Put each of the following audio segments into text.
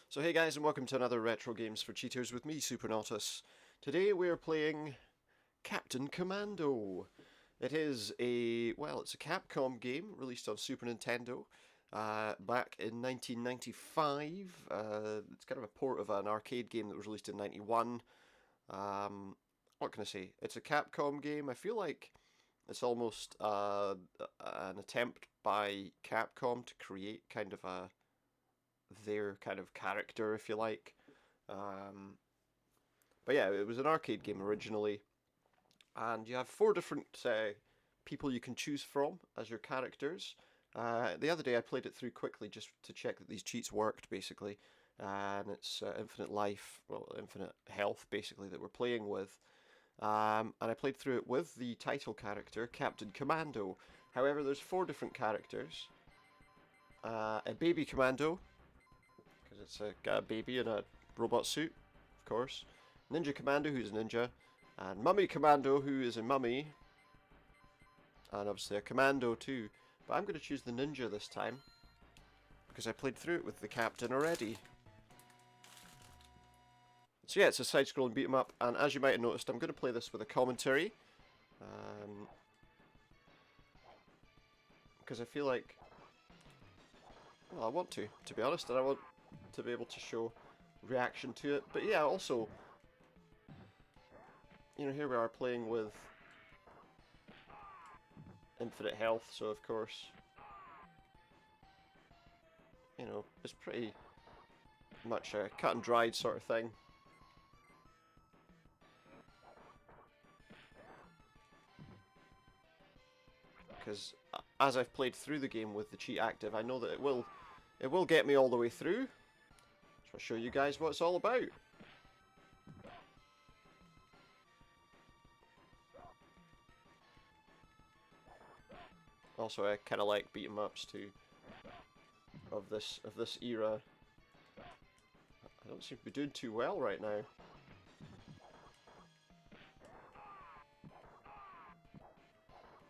So hey guys, and welcome to another Retro Games for Cheaters with me, Supernautus. Today we're playing Captain Commando. It is it's a Capcom game released on Super Nintendo back in 1995. It's kind of a port of an arcade game that was released in 91. What can I say? It's a Capcom game. I feel like it's almost an attempt by Capcom to create kind of their kind of character, if you like. But yeah, it was an arcade game originally, and you have four different people you can choose from as your characters. The other day I played it through quickly just to check that these cheats worked, basically. And it's infinite life, well, infinite health, basically, that we're playing with. And I played through it with the title character, Captain Commando. However, there's four different characters. A baby commando, because it's got a baby in a robot suit, of course. Ninja Commando, who's a ninja. And Mummy Commando, who is a mummy. And obviously a commando too. But I'm going to choose the ninja this time, because I played through it with the captain already. So yeah, it's a side-scrolling beat-em-up, and as you might have noticed, I'm going to play this with a commentary. Because I feel like, well, I want to be honest, and I want to be able to show reaction to it. But yeah, also, you know, here we are playing with infinite health, so of course, you know, it's pretty much a cut and dried sort of thing. Because as I've played through the game with the cheat active, I know that it will get me all the way through. So I'll show you guys what it's all about. Also, I kind of like beat 'em ups too of this era. I don't seem to be doing too well right now.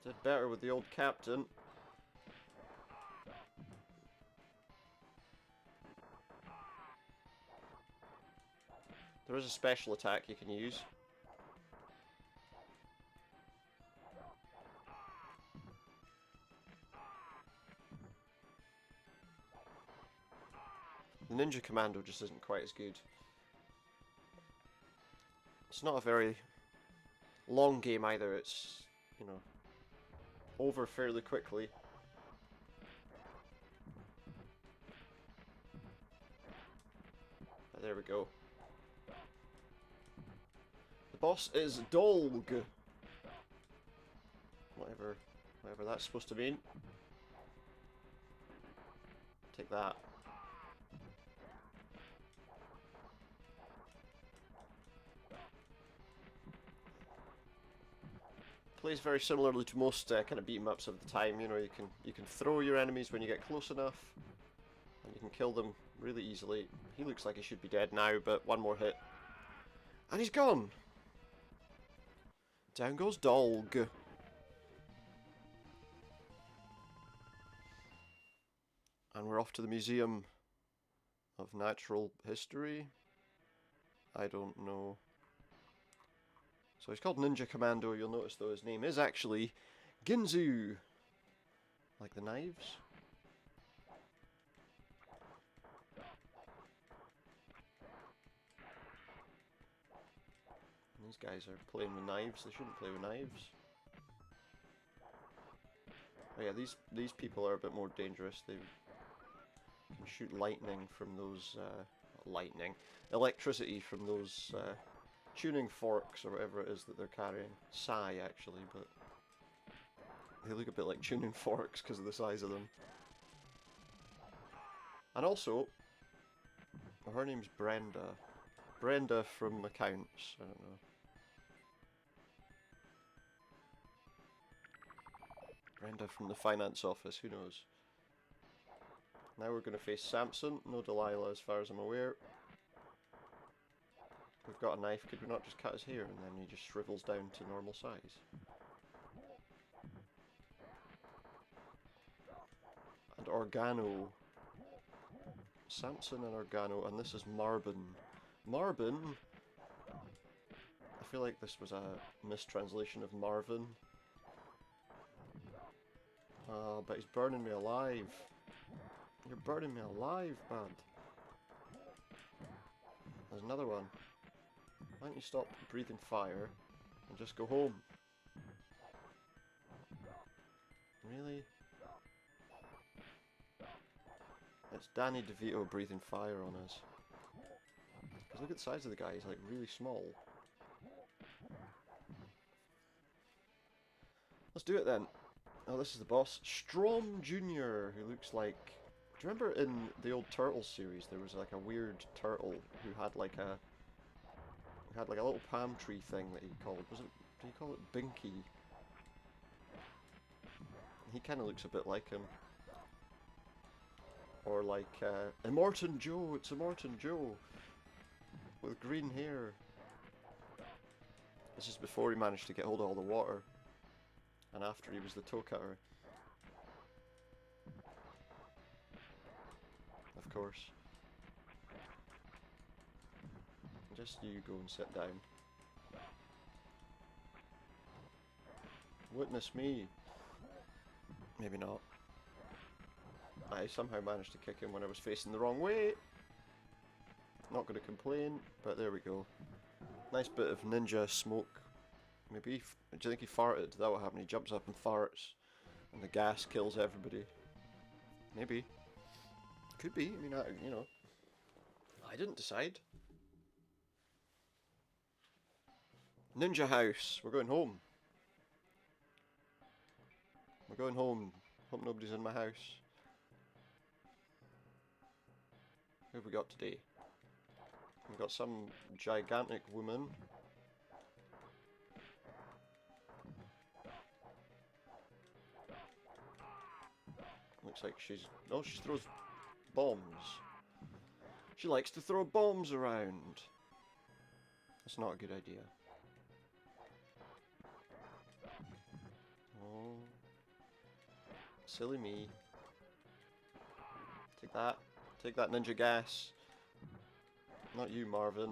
Did better with the old captain. There is a special attack you can use. The Ninja Commando just isn't quite as good. It's not a very long game either. It's, you know, over fairly quickly. But there we go. The boss is Dolg. Whatever that's supposed to mean. Take that. Plays very similarly to most kind of beat 'em ups of the time. You know, you can throw your enemies when you get close enough, and you can kill them really easily. He looks like he should be dead now, but one more hit, and he's gone. Down goes Dolg. And we're off to the Museum of Natural History. I don't know. So he's called Ninja Commando. You'll notice though his name is actually Ginzu. Like the knives. And these guys are playing with knives. They shouldn't play with knives. Oh yeah, these people are a bit more dangerous. They can shoot lightning from those electricity from those tuning forks or whatever it is that they're carrying. Sai actually, but they look a bit like tuning forks because of the size of them. And also, her name's Brenda. Brenda from accounts. I don't know. Brenda from the finance office. Who knows? Now we're going to face Samson. No Delilah, as far as I'm aware. We've got a knife. Could we not just cut his hair and then he just shrivels down to normal size? And Organo. Samson and Organo, and this is Marbin. Marbin? I feel like this was a mistranslation of Marvin. But he's burning me alive. You're burning me alive, bud. There's another one. Why don't you stop breathing fire and just go home? Really? It's Danny DeVito breathing fire on us. Because look at the size of the guy, he's like really small. Let's do it then. Oh, this is the boss. Strom Jr., who looks like... Do you remember in the old Turtles series there was like a weird turtle who had like a... He had like a little palm tree thing that he called... Was it... Do you call it Binky? He kind of looks a bit like him. Or like, Immortan Joe, it's Immortan Joe! With green hair. This is before he managed to get hold of all the water. And after he was the toe cutter. Of course. Just you go and sit down. Witness me. Maybe not. I somehow managed to kick him when I was facing the wrong way. Not going to complain, but there we go. Nice bit of ninja smoke. Maybe. Do you think he farted? That what happened? He jumps up and farts, and the gas kills everybody. Maybe. Could be. I mean, you know. I didn't decide. Ninja house. We're going home. We're going home. Hope nobody's in my house. Who have we got today? We've got some gigantic woman. Looks like she's... Oh, she throws bombs. She likes to throw bombs around. That's not a good idea. Oh. Silly me. Take that. Take that ninja gas. Not you, Marvin.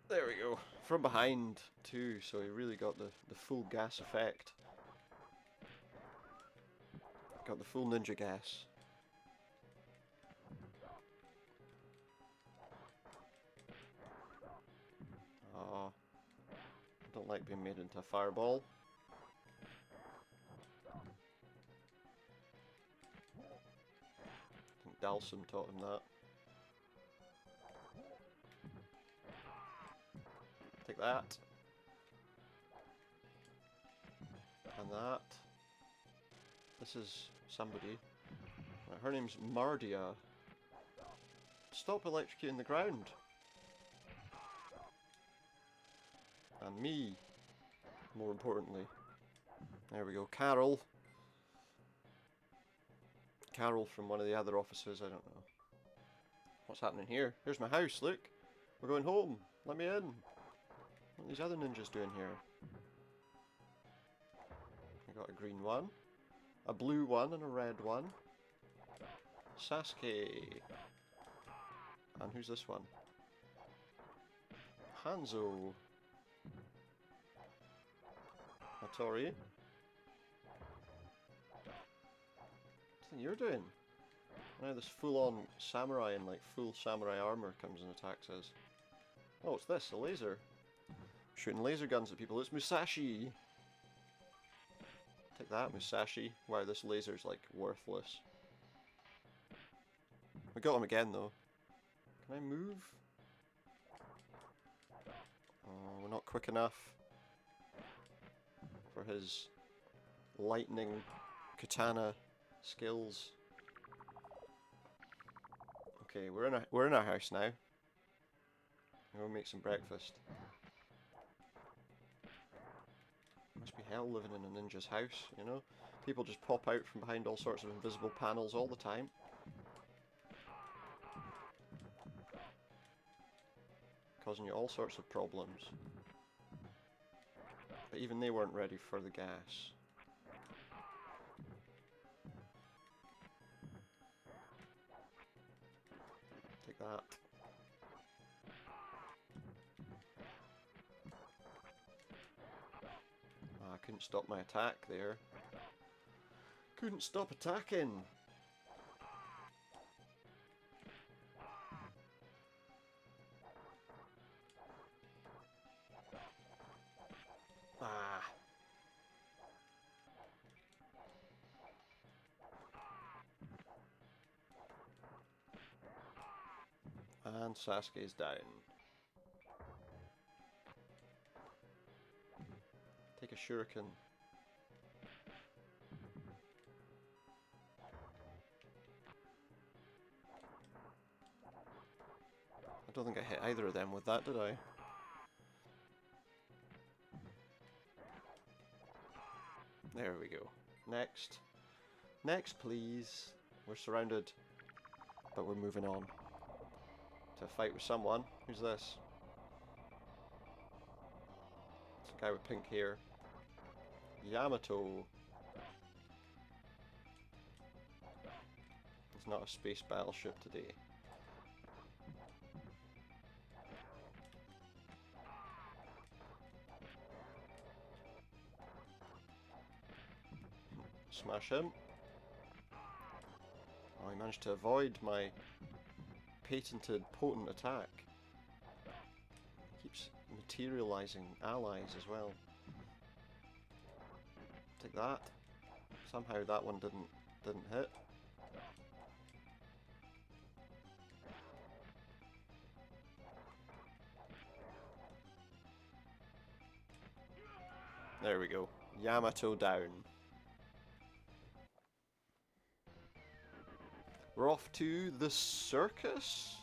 There we go. From behind, too, so he really got the full gas effect. Got the full ninja gas. I don't like being made into a fireball. I think Dalsum taught him that. Take that. And that. This is somebody. Her name's Mardia. Stop electrocuting the ground. And me, more importantly. There we go, Carol. Carol from one of the other offices, I don't know. What's happening here? Here's my house, look. We're going home. Let me in. What are these other ninjas doing here? I got a green one, a blue one, and a red one. Sasuke. And who's this one? Hanzo. Hattori. What's you're doing? Now this full-on samurai in like full samurai armor comes and attacks us. Oh, it's this, a laser. Shooting laser guns at people. It's Musashi! Take that, Musashi. Wow, this laser's like worthless. We got him again though. Can I move? Oh, we're not quick enough for his lightning katana skills. Okay, we're in our house now. We'll make some breakfast. Must be hell living in a ninja's house, you know? People just pop out from behind all sorts of invisible panels all the time. causing you all sorts of problems. But even they weren't ready for the gas. Take that. Ah, I couldn't stop my attack there. Couldn't stop attacking! Ah. And Sasuke's down. Take a shuriken. I don't think I hit either of them with that, did I? There we go. Next. Next, please. We're surrounded, but we're moving on to a fight with someone. Who's this? It's a guy with pink hair. Yamato. It's not a space battleship today. Smash him. Oh, he managed to avoid my patented potent attack. He keeps materializing allies as well. Take that. Somehow that one didn't hit. There we go. Yamato down. We're off to the circus?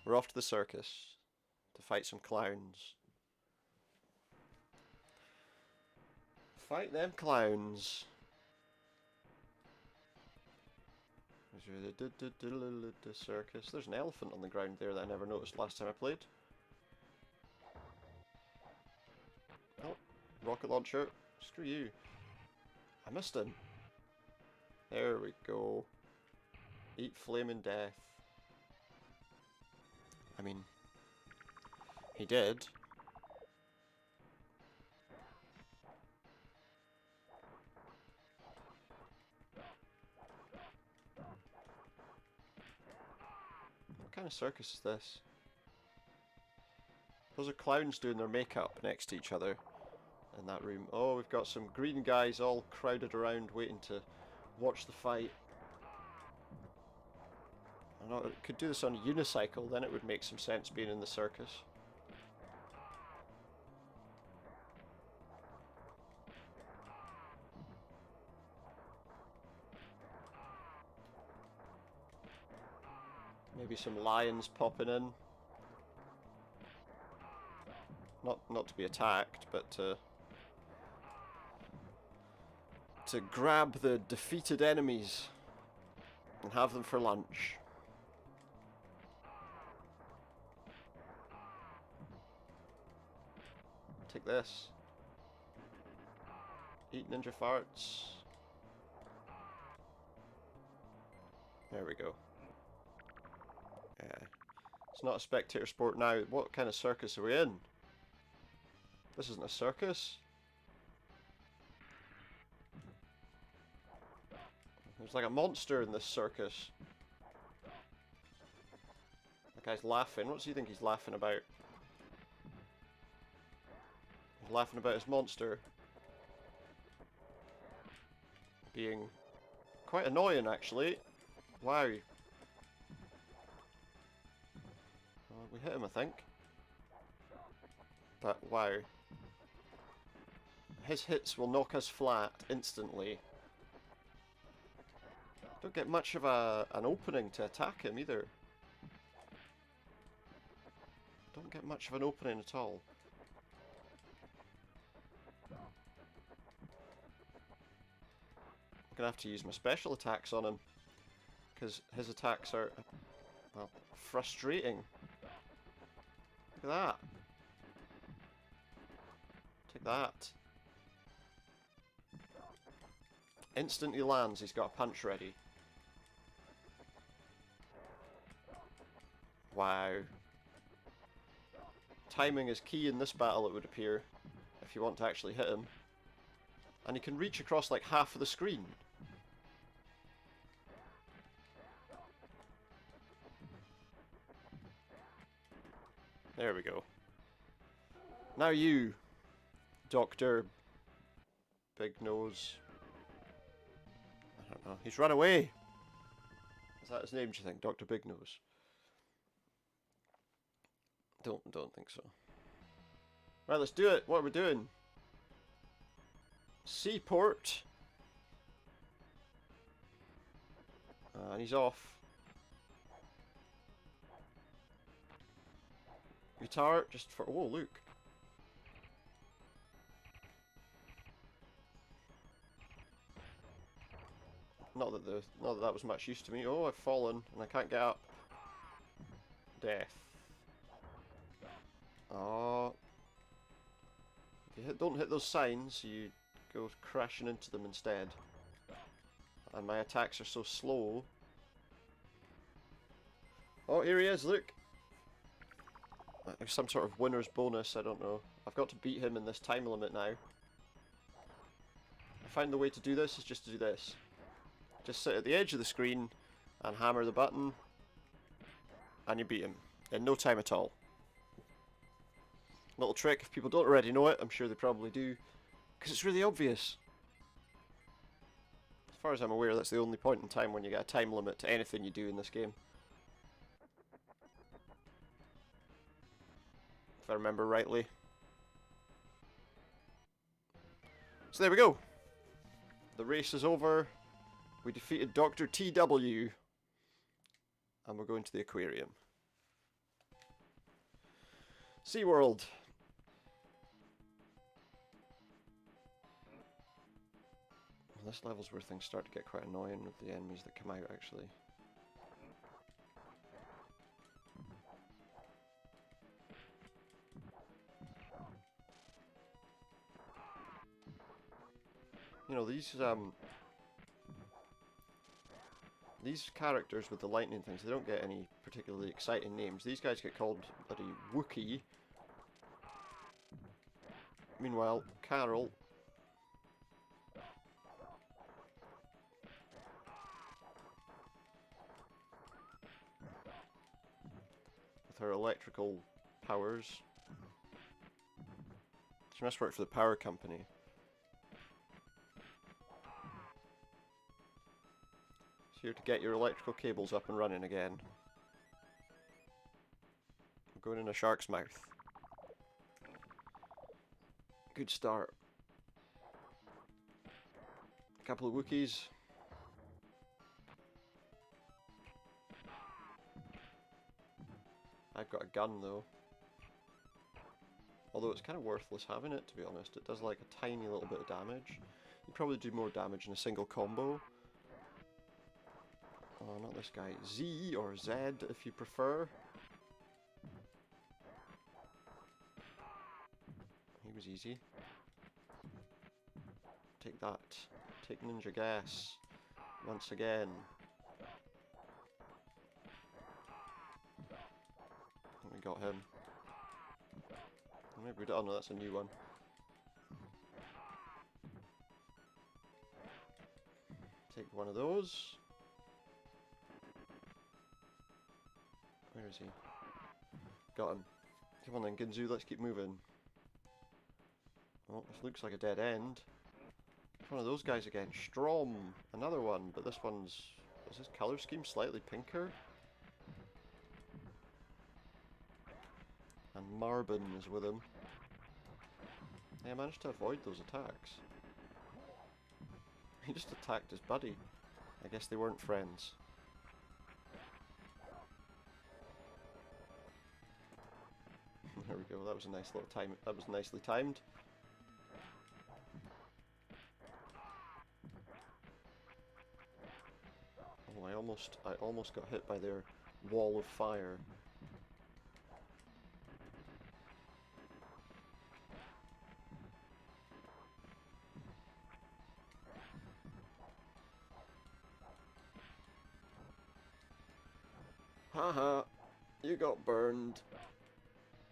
We're off to the circus to fight some clowns. Fight them clowns. The circus. There's an elephant on the ground there that I never noticed last time I played. Oh, rocket launcher. Screw you. I missed him. There we go. Eat flaming death. I mean, he did. What kind of circus is this? Those are clowns doing their makeup next to each other in that room. Oh, we've got some green guys all crowded around waiting to watch the fight. I know it could do this on a unicycle, then it would make some sense being in the circus. Maybe some lions popping in. Not to be attacked, but to grab the defeated enemies and have them for lunch. Take this. Eat ninja farts. There we go. Yeah. It's not a spectator sport now. What kind of circus are we in? This isn't a circus. There's like a monster in this circus. That guy's laughing. What does he think he's laughing about? He's laughing about his monster being quite annoying, actually. Wow. Well, we hit him, I think. But wow. His hits will knock us flat instantly. Don't get much of an opening to attack him either. Don't get much of an opening at all. I'm gonna have to use my special attacks on him, because his attacks are, well, frustrating. Look at that. Take that. Instant he lands, he's got a punch ready. Wow. Timing is key in this battle, it would appear, if you want to actually hit him. And he can reach across like half of the screen. There we go. Now you, Dr. Big Nose. I don't know. He's run away. Is that his name, do you think? Dr. Big Nose? Don't think so. Right, let's do it. What are we doing? Seaport. And he's off. Guitar, just for... Oh, look. Not that that was much use to me. Oh, I've fallen and I can't get up. Death. Oh. If you don't hit those signs, you go crashing into them instead. And my attacks are so slow. Oh, here he is, look! There's some sort of winner's bonus, I don't know. I've got to beat him in this time limit now. I find the way to do this is just to do this. Just sit at the edge of the screen and hammer the button, and you beat him in no time at all. Little trick, if people don't already know it, I'm sure they probably do, because it's really obvious. As far as I'm aware, that's the only point in time when you get a time limit to anything you do in this game. If I remember rightly. So there we go. The race is over. We defeated Dr. TW. And we're going to the aquarium. SeaWorld. Well, this level's where things start to get quite annoying with the enemies that come out, actually. You know, these characters with the lightning things, they don't get any particularly exciting names. These guys get called bloody Wookiee. Meanwhile, Carol with her electrical powers. She must work for the power company. Here to get your electrical cables up and running again. We're going in a shark's mouth. Good start. A couple of Wookiees. I've got a gun though. Although it's kind of worthless having it, to be honest. It does like a tiny little bit of damage. You probably do more damage in a single combo. Oh, not this guy. Z or Z if you prefer. He was easy. Take that. Take ninja gas. Once again. We got him. Maybe we don't. Oh no, that's a new one. Take one of those. Where is he? Got him. Come on then, Ginzu, let's keep moving. Oh, this looks like a dead end. It's one of those guys again. Strom! Another one, but this one's... Is his colour scheme slightly pinker? And Marbin is with him. Hey, I managed to avoid those attacks. He just attacked his buddy. I guess they weren't friends. There we go, that was a nice little time. That was nicely timed. Oh, I almost got hit by their wall of fire. Haha, you got burned.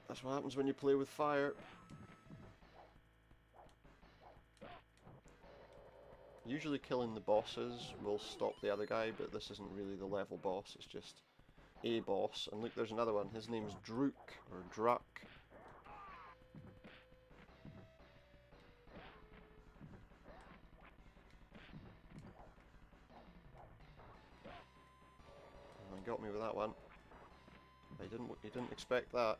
That's what happens when you play with fire. Usually killing the bosses will stop the other guy, but this isn't really the level boss, it's just a boss. And look, there's another one. His name's Druk, or Druck. Oh, he got me with that one. He didn't expect that.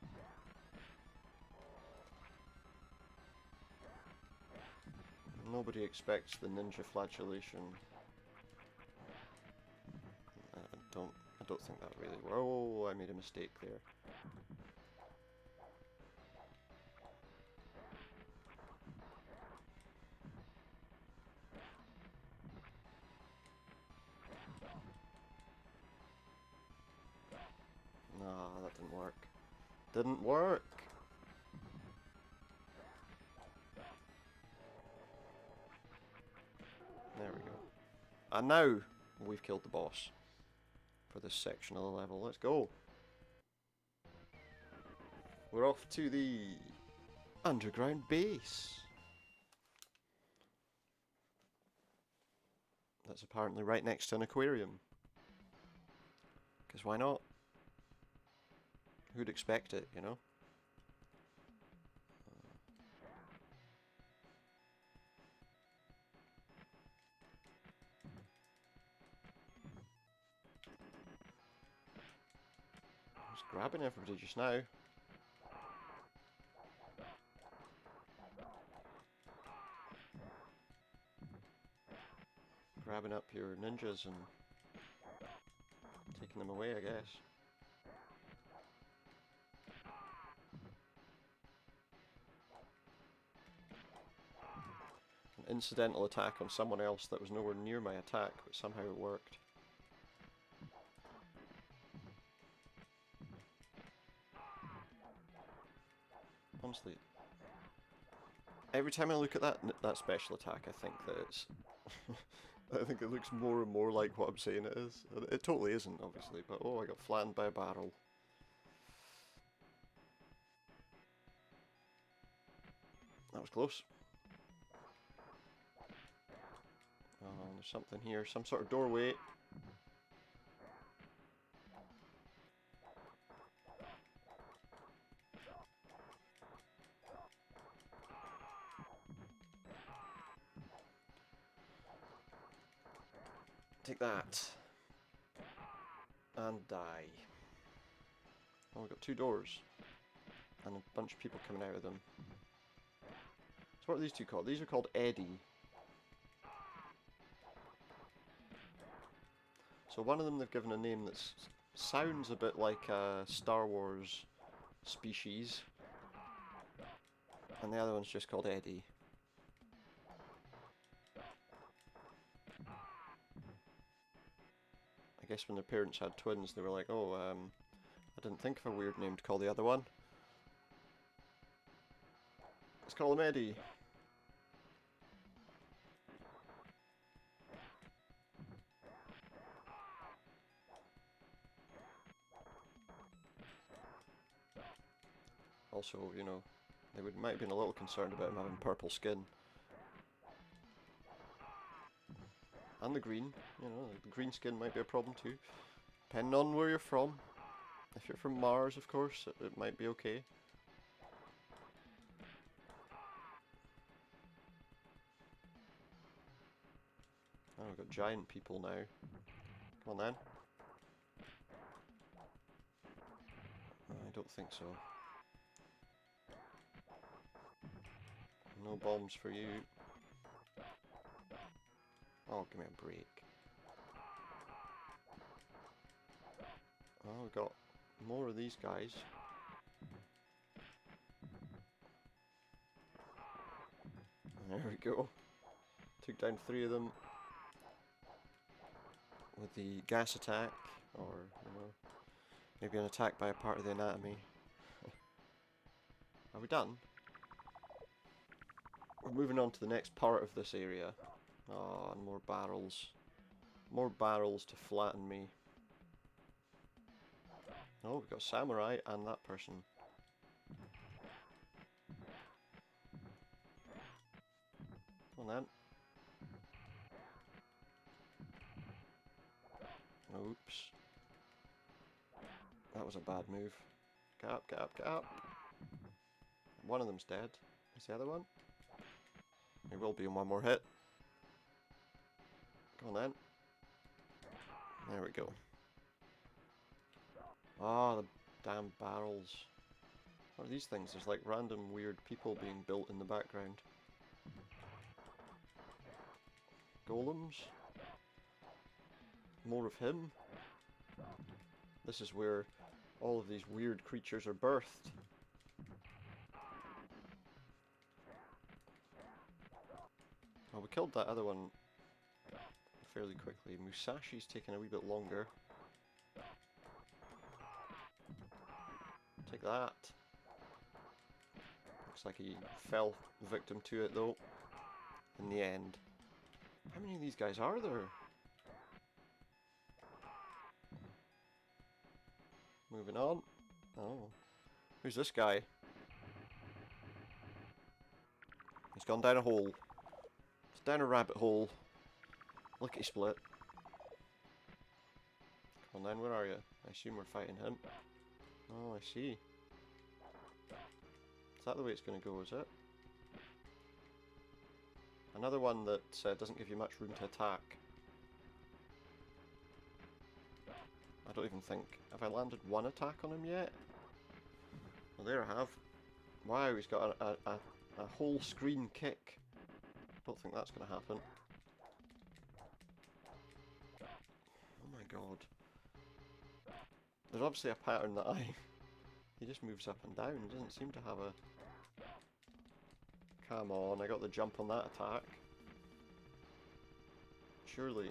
Nobody expects the ninja flatulation. I don't think that really worked. Oh, I made a mistake there. Nah, that didn't work. Didn't work! There we go. And now we've killed the boss for this section of the level. Let's go! We're off to the underground base. That's apparently right next to an aquarium. Because why not? Who'd expect it, you know? I was grabbing everybody just now. Grabbing up your ninjas and taking them away, I guess. An incidental attack on someone else that was nowhere near my attack, but somehow it worked. Honestly, every time I look at that special attack, I think that it's... I think it looks more and more like what I'm saying it is. It totally isn't, obviously, but oh, I got flattened by a barrel. That was close. Oh, there's something here, some sort of doorway. Take that. And die. Oh, we've got two doors. And a bunch of people coming out of them. So what are these two called? These are called Eddie. So one of them they've given a name that sounds a bit like a Star Wars species. And the other one's just called Eddie. I guess when their parents had twins, they were like, oh, I didn't think of a weird name to call the other one. Let's call him Eddie. Also, you know, they might have been a little concerned about him having purple skin. And the green, you know, the green skin might be a problem too. Depending on where you're from. If you're from Mars, of course, it might be okay. Oh, we've got giant people now. Come on then. I don't think so. No bombs for you. Oh, give me a break. Oh, we've got more of these guys. There we go. Took down 3 of them with the gas attack, or, you know, maybe an attack by a part of the anatomy. Are we done? We're moving on to the next part of this area. Oh, and more barrels. More barrels to flatten me. Oh, we've got Samurai and that person. Come on then. Oops. That was a bad move. Get up, get up, get up. One of them's dead. Is the other one? He will be in one more hit. Come on then. There we go. Ah, the damn barrels. What are these things? There's like random weird people being built in the background. Golems. More of him. This is where all of these weird creatures are birthed. Oh, we killed that other one fairly quickly. Musashi's taking a wee bit longer. Take that. Looks like he fell victim to it though, in the end. How many of these guys are there? Moving on. Oh. Who's this guy? He's gone down a hole. It's down a rabbit hole. Lickety split. Come on then, where are you? I assume we're fighting him. Oh, I see. Is that the way it's going to go, is it? Another one that doesn't give you much room to attack. I don't even think... Have I landed one attack on him yet? Well, there I have. Wow, he's got a whole screen kick. Don't think that's going to happen. Oh my god. There's obviously a pattern that he just moves up and down. He doesn't seem to have a... Come on, I got the jump on that attack. Surely.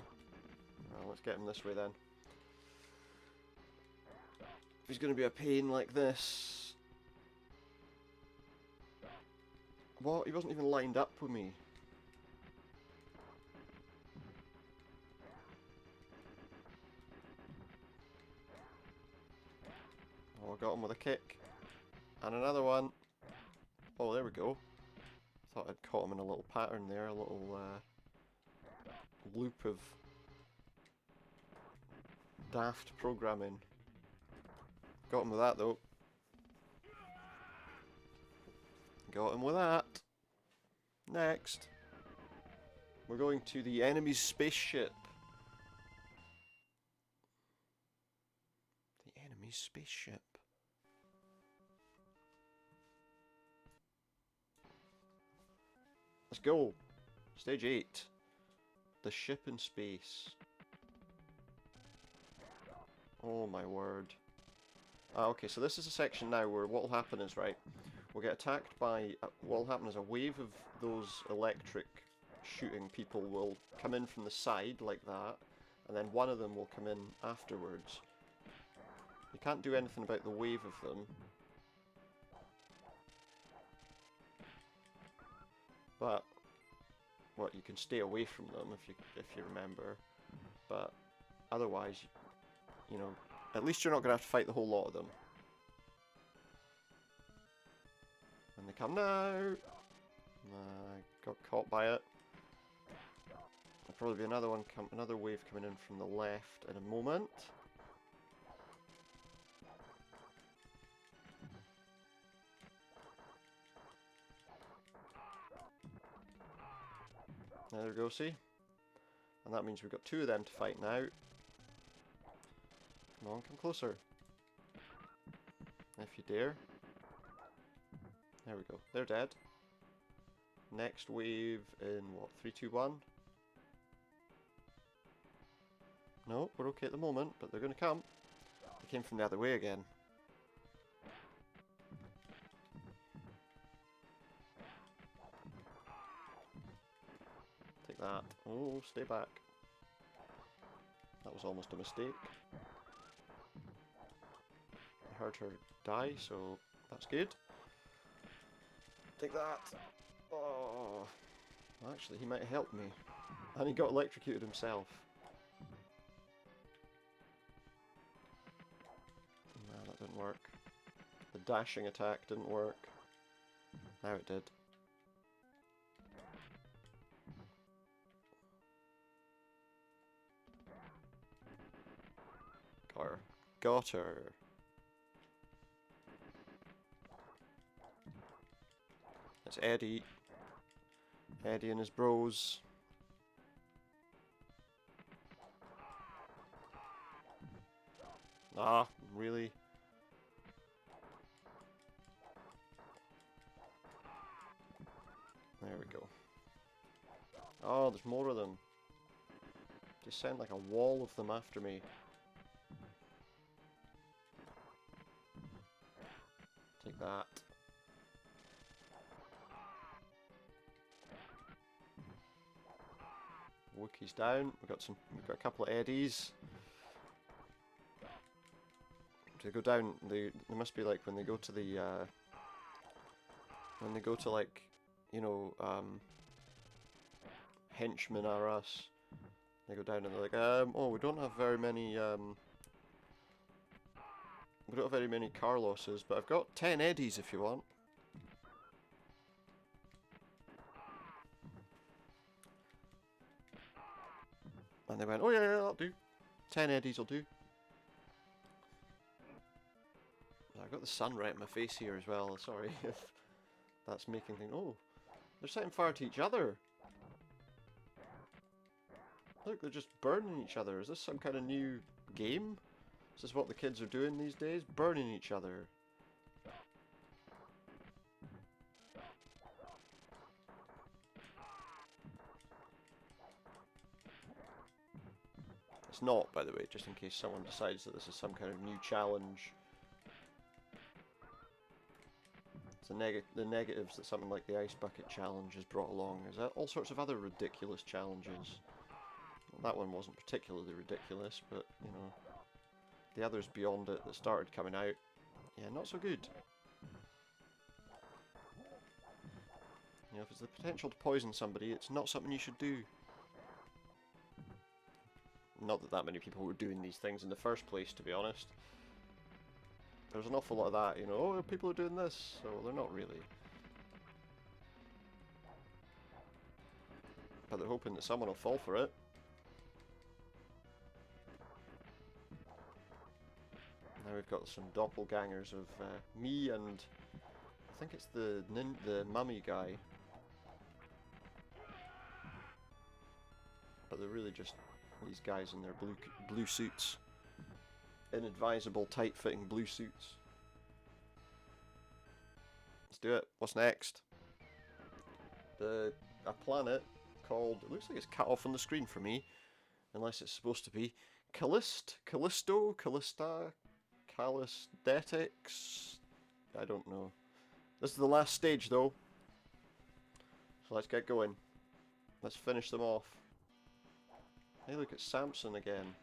Well, let's get him this way then. If he's going to be a pain like this... What? He wasn't even lined up with me. Oh, I got him with a kick. And another one. Oh, there we go. Thought I'd caught him in a little pattern there, a little loop of daft programming. Got him with that though. Got him with that. Next, we're going to the Enemys Spaceship. The Enemys Spaceship. Let's go. Stage 8. The ship in space. Oh my word. Okay, so this is a section now where what will happen is, right, we'll get attacked by, what will happen is a wave of those electric shooting people will come in from the side like that, and then one of them will come in afterwards. You can't do anything about the wave of them. But, well, you can stay away from them if you remember. But otherwise, you know, at least you're not going to have to fight the whole lot of them. And they come now. I got caught by it. There'll probably be another wave coming in from the left in a moment. There we go, see? And that means we've got two of them to fight now. Come on, come closer. If you dare. There we go. They're dead. Next wave in, what, 3, 2, 1? No, we're okay at the moment, but they're going to come. They came from the other way again. Take that. Oh, stay back. That was almost a mistake. I heard her die, so that's good. Take that. Oh, actually, he might have helped me. And he got electrocuted himself. dashing attack didn't work. Now it did. Got her. Got her. It's Eddie. Eddie and his bros. Ah, really? There we go. Oh, there's more of them. They sent like a wall of them after me. Take that. Wookie's down. We've got a couple of Eddies. They go down. They must be like when they go to the when they go to like, you know, henchmen are us. They go down and they're like, oh, we don't have very many we don't have very many Carloses, but I've got 10 Eddies if you want. And they went, oh yeah, that'll do. 10 Eddies will do. I've got the sun right in my face here as well. Sorry if that's making things. Oh, they're setting fire to each other. Look, they're just burning each other. Is this some kind of new game? Is this what the kids are doing these days? Burning each other. It's not, by the way, just in case someone decides that this is some kind of new challenge. The negatives that something like the Ice Bucket Challenge has brought along is that all sorts of other ridiculous challenges. Well, that one wasn't particularly ridiculous, but, you know, the others beyond it that started coming out, yeah, not so good. You know, if it's the potential to poison somebody, it's not something you should do. Not that many people were doing these things in the first place, to be honest. There's an awful lot of that, you know, oh, people are doing this, so they're not really. But they're hoping that someone will fall for it. Now we've got some doppelgangers of me and I think it's the mummy guy. But they're really just these guys in their blue suits. Inadvisable, tight-fitting blue suits. Let's do it. What's next? A planet called... It looks like it's cut off on the screen for me. Unless it's supposed to be Callisto, Callista, Calisthetics. I don't know. This is the last stage though. So let's get going. Let's finish them off. Hey, look at Samson again.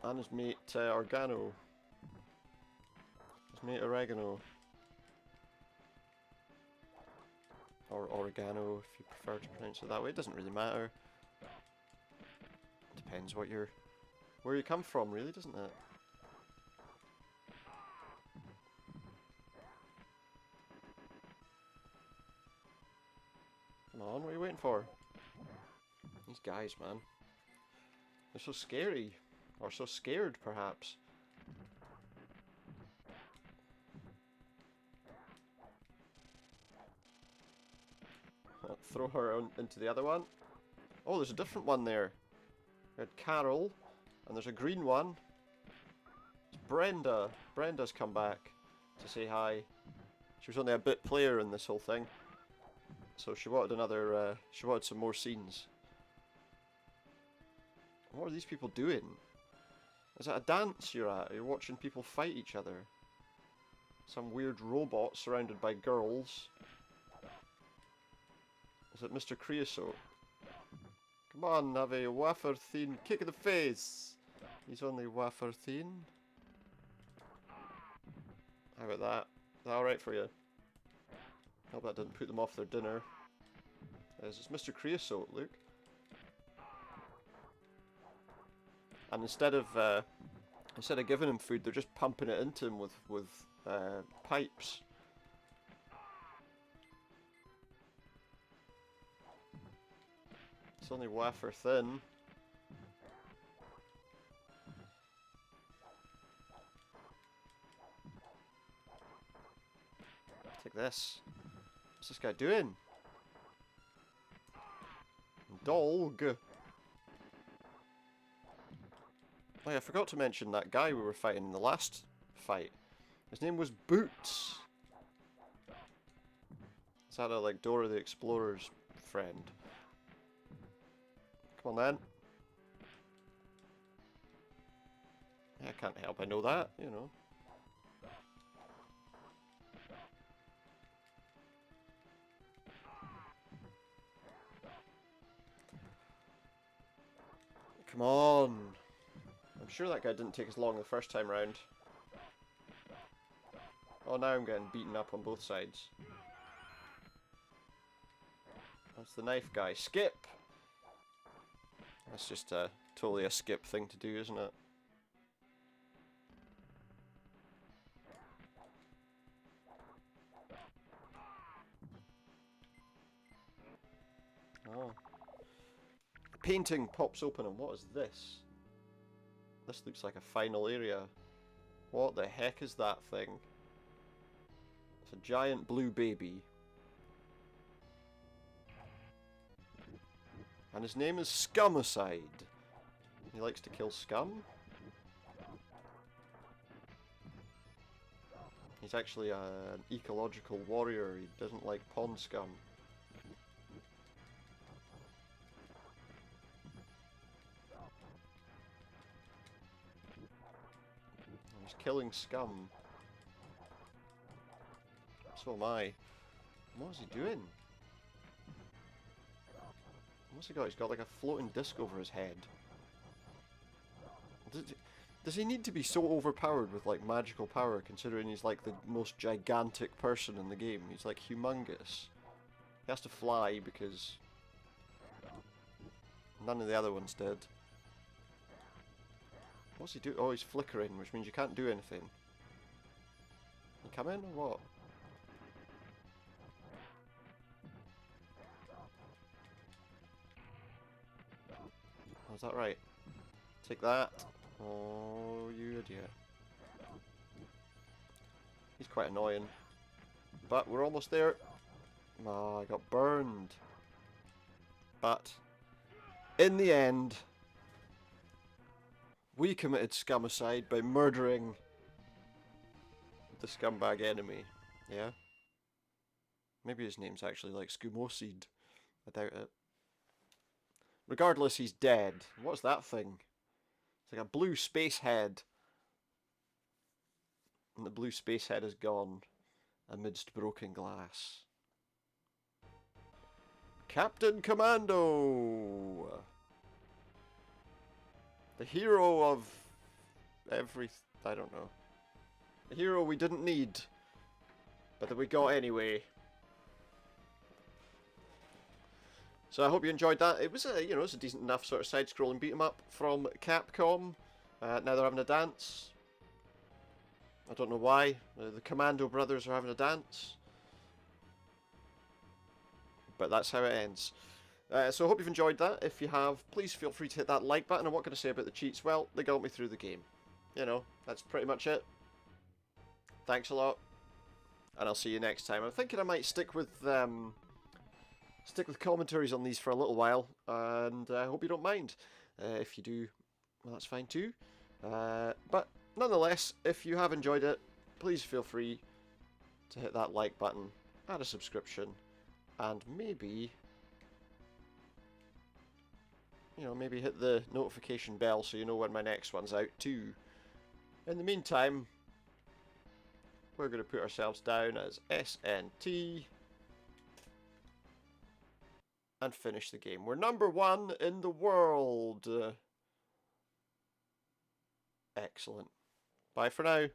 And his mate Organo. His mate Oregano. Or Oregano if you prefer to pronounce it that way. It doesn't really matter. Depends what where you come from, really, doesn't it? Come on, what are you waiting for? These guys, man. They're so scary. Or so scared, perhaps. Throw her into the other one. Oh, there's a different one there. We had Carol, and there's a green one. It's Brenda. Brenda's come back to say hi. She was only a bit player in this whole thing. So she wanted another, she wanted some more scenes. What are these people doing? Is that a dance you're at? You're watching people fight each other. Some weird robot surrounded by girls. Is it Mr. Creosote? Come on, have a wafer thin kick in the face. He's only wafer thin. How about that? Is that alright for you? Hope that didn't put them off their dinner. It's Mr. Creosote, look. and instead of giving him food, they're just pumping it into him with pipes. It's only wafer thin. Take this. What's this guy doing? Dog. Oh yeah, I forgot to mention that guy we were fighting in the last fight. His name was Boots. Is that like Dora the Explorer's friend? Come on then. Yeah, I can't help I know that, you know. Come on. I'm sure that guy didn't take as long the first time round. Oh, now I'm getting beaten up on both sides. That's the knife guy. Skip! That's just totally a skip thing to do, isn't it? Oh. The painting pops open, and what is this? This looks like a final area. What the heck is that thing? It's a giant blue baby. And his name is Scumicide. He likes to kill scum. He's actually an ecological warrior. He doesn't like pond scum. He's killing scum. So am I. What is he doing? What's he got? He's got like a floating disc over his head. Does he need to be so overpowered with like magical power, considering he's like the most gigantic person in the game? He's like humongous. He has to fly because none of the other ones did. What's he do? Oh, he's flickering, which means you can't do anything. You come in or what? Oh, is that right? Take that. Oh, you idiot. He's quite annoying. But we're almost there. Oh, I got burned. But in the end, we committed scumicide by murdering the scumbag enemy. Yeah? Maybe his name's actually like Scumocide. I doubt it. Regardless, he's dead. What's that thing? It's like a blue space head. And the blue space head is gone amidst broken glass. Captain Commando! The hero of I don't know. The hero we didn't need, but that we got anyway. So I hope you enjoyed that. It was it's a decent enough sort of side-scrolling beat 'em up from Capcom. Now they're having a dance. I don't know why. The Commando brothers are having a dance. But that's how it ends. So I hope you've enjoyed that. If you have, please feel free to hit that like button. And what can I say about the cheats? Well, they got me through the game. You know, that's pretty much it. Thanks a lot. And I'll see you next time. I'm thinking I might stick with commentaries on these for a little while. And I hope you don't mind. If you do, well, that's fine too. But nonetheless, if you have enjoyed it, please feel free to hit that like button, add a subscription, and maybe hit the notification bell so you know when my next one's out too. In the meantime, we're going to put ourselves down as SNT and finish the game. We're number 1 in the world. Excellent. Bye for now.